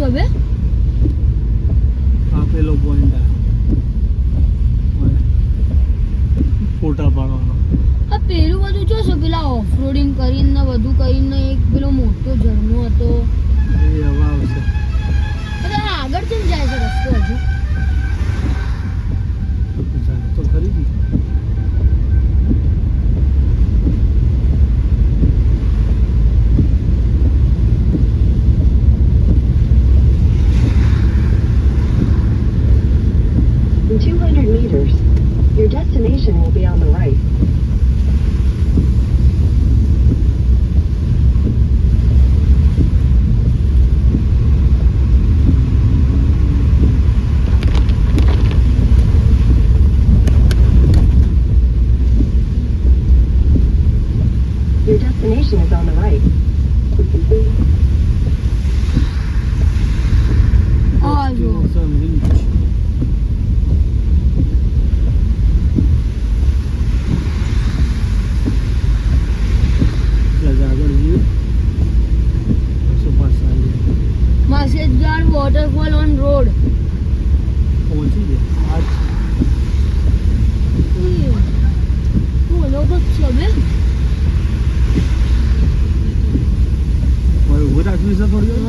છે બે આ પેલો પોઈન્ટ ફોટા પાડવાનો આ પેલું બધું જો છે પેલા ઓફરોડિંગ કરીને બધું કરીને એક પેલો મોટો ઝરણો હતો એ હવે આવશે અરે આ આગળ કેમ જાય છે રસ્તો હજુ તો ખરી ને In 200 meters, your destination will be on the right. Your destination is on the right. આ જો આગળ જઈએ પાછા આવીએ માસેજગાર વોટરફોલ ઓન રોડ પહોંચી ગયા આજ લોકો છે બે ઉભું રાખવી છે થોડી